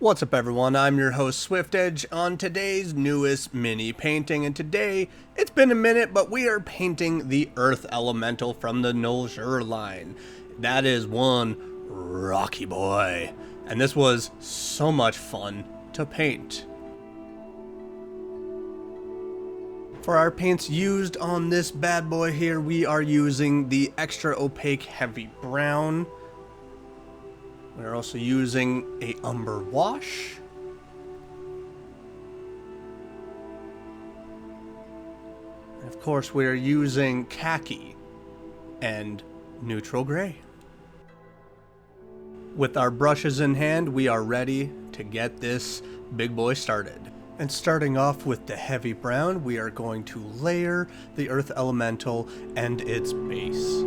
What's up everyone, I'm your host Swift Edge on today's newest mini painting, and today, it's been a minute, but we are painting the Earth Elemental from the Nulzure line. That is one rocky boy, and this was so much fun to paint. For our paints used on this bad boy here, we are using the extra opaque heavy brown. We're also using a umber wash. And of course, we're using khaki and neutral gray. With our brushes in hand, we are ready to get this big boy started. And starting off with the heavy brown, we are going to layer the Earth Elemental and its base.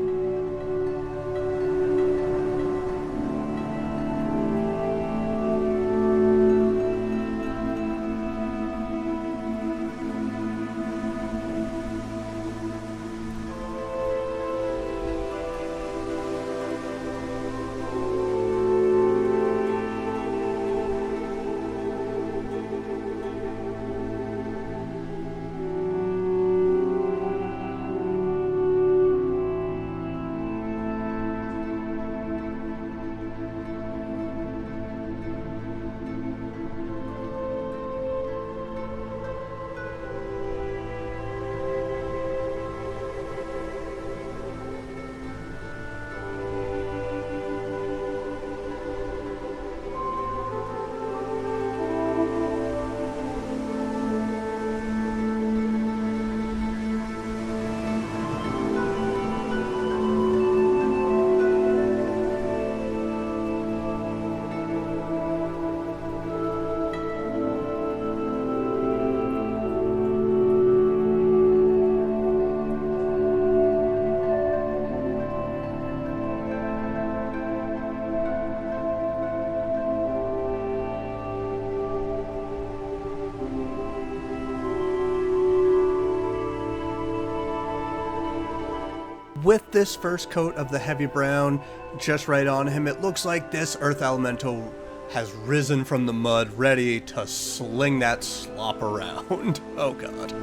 With this first coat of the heavy brown just right on him, it looks like this Earth Elemental has risen from the mud, ready to sling that slop around. Oh god.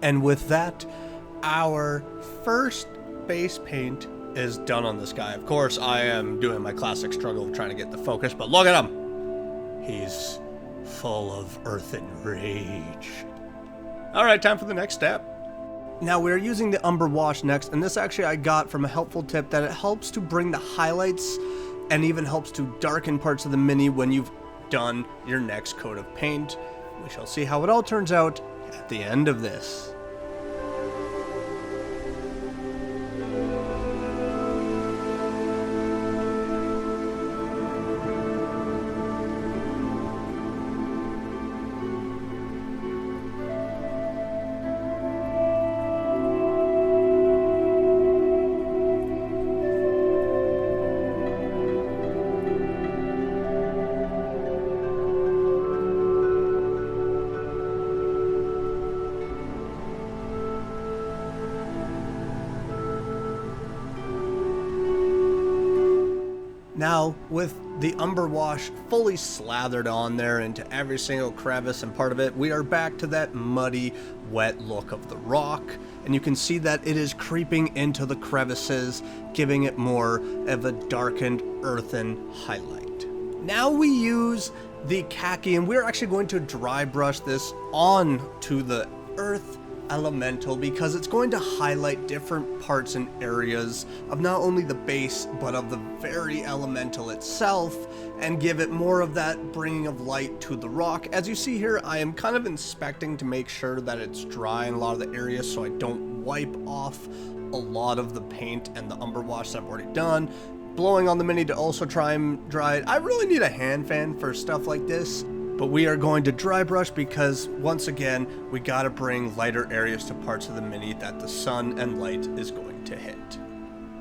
And with that, our first base paint is done on this guy. Of course, I am doing my classic struggle of trying to get the focus, but look at him. He's full of earth and rage. All right, time for the next step. Now we're using the Umber Wash next, and this actually I got from a helpful tip that it helps to bring the highlights and even helps to darken parts of the Mini when you've done your next coat of paint. We shall see how it all turns out at the end of this. Now, with the Umber Wash fully slathered on there into every single crevice and part of it, we are back to that muddy, wet look of the rock. And you can see that it is creeping into the crevices, giving it more of a darkened, earthen highlight. Now we use the khaki, and we're actually going to dry brush this on to the earth elemental because it's going to highlight different parts and areas of not only the base but of the very elemental itself and give it more of that bringing of light to the rock. As you see here, I am kind of inspecting to make sure that it's dry in a lot of the areas so I don't wipe off a lot of the paint and the Umber Wash that I've already done. Blowing on the Mini to also try and dry it. I really need a hand fan for stuff like this. But we are going to dry brush because, once again, we gotta bring lighter areas to parts of the Mini that the sun and light is going to hit.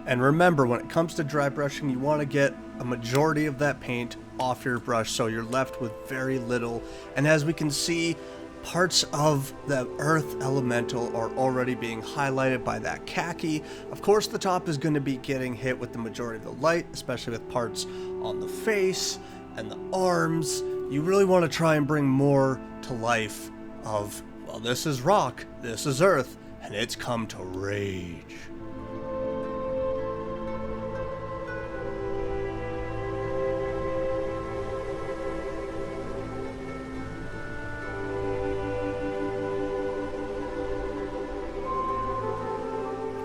And remember, when it comes to dry brushing, you want to get a majority of that paint off your brush so you're left with very little. And as we can see, parts of the earth elemental are already being highlighted by that khaki. Of course, the top is going to be getting hit with the majority of the light, especially with parts on the face and the arms. You really want to try and bring more to life of, well, this is rock, this is earth, and it's come to rage.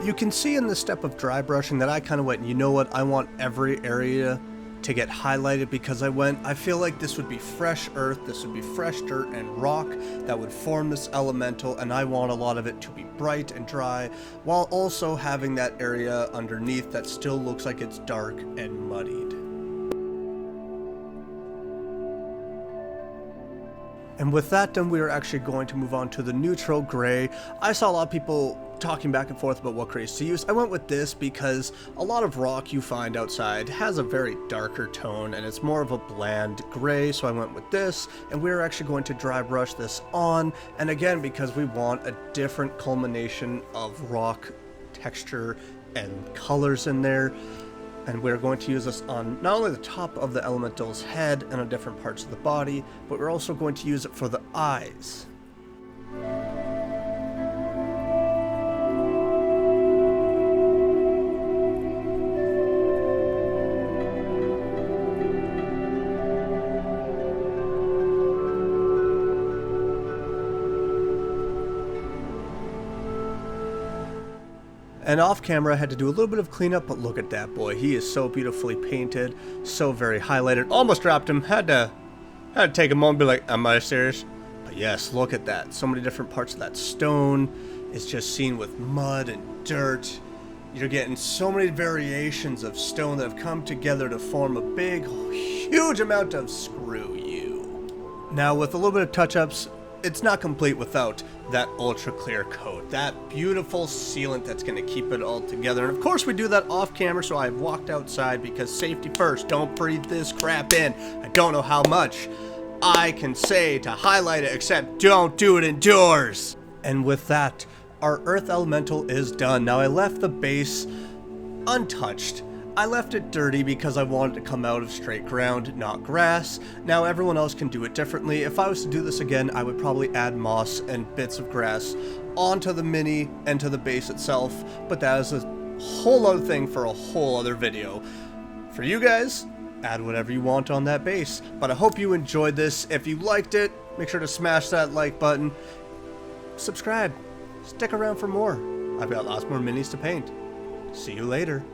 You can see in the step of dry brushing that I kind of went, you know what, I want every area to get highlighted because I feel like this would be fresh earth, this would be fresh dirt and rock that would form this elemental, and I want a lot of it to be bright and dry while also having that area underneath that still looks like it's dark and muddied. And with that done, we are actually going to move on to the neutral gray. I saw a lot of people talking back and forth about what grays to use. I went with this because a lot of rock you find outside has a very darker tone and it's more of a bland gray, so I went with this, and we're actually going to dry brush this on, and again because we want a different culmination of rock texture and colors in there. And we're going to use this on not only the top of the elemental's head and on different parts of the body, but we're also going to use it for the eyes. And off camera I had to do a little bit of cleanup, but look at that boy. He is so beautifully painted, so very highlighted. Almost dropped him. Had to take a moment and be like, am I serious? But yes, look at that. So many different parts of that stone. It's just seen with mud and dirt. You're getting so many variations of stone that have come together to form a big, huge amount of screw you. Now with a little bit of touch-ups, it's not complete without that ultra clear coat, that beautiful sealant that's going to keep it all together. And of course we do that off camera, so I've walked outside because safety first, don't breathe this crap in. I don't know how much I can say to highlight it except don't do it indoors. And with that, our earth elemental is done. Now I left the base untouched. I left it dirty because I wanted to come out of straight ground, not grass. Now everyone else can do it differently. If I was to do this again, I would probably add moss and bits of grass onto the Mini and to the base itself, but that is a whole other thing for a whole other video. For you guys, add whatever you want on that base. But I hope you enjoyed this. If you liked it, make sure to smash that like button. Subscribe. Stick around for more. I've got lots more minis to paint. See you later.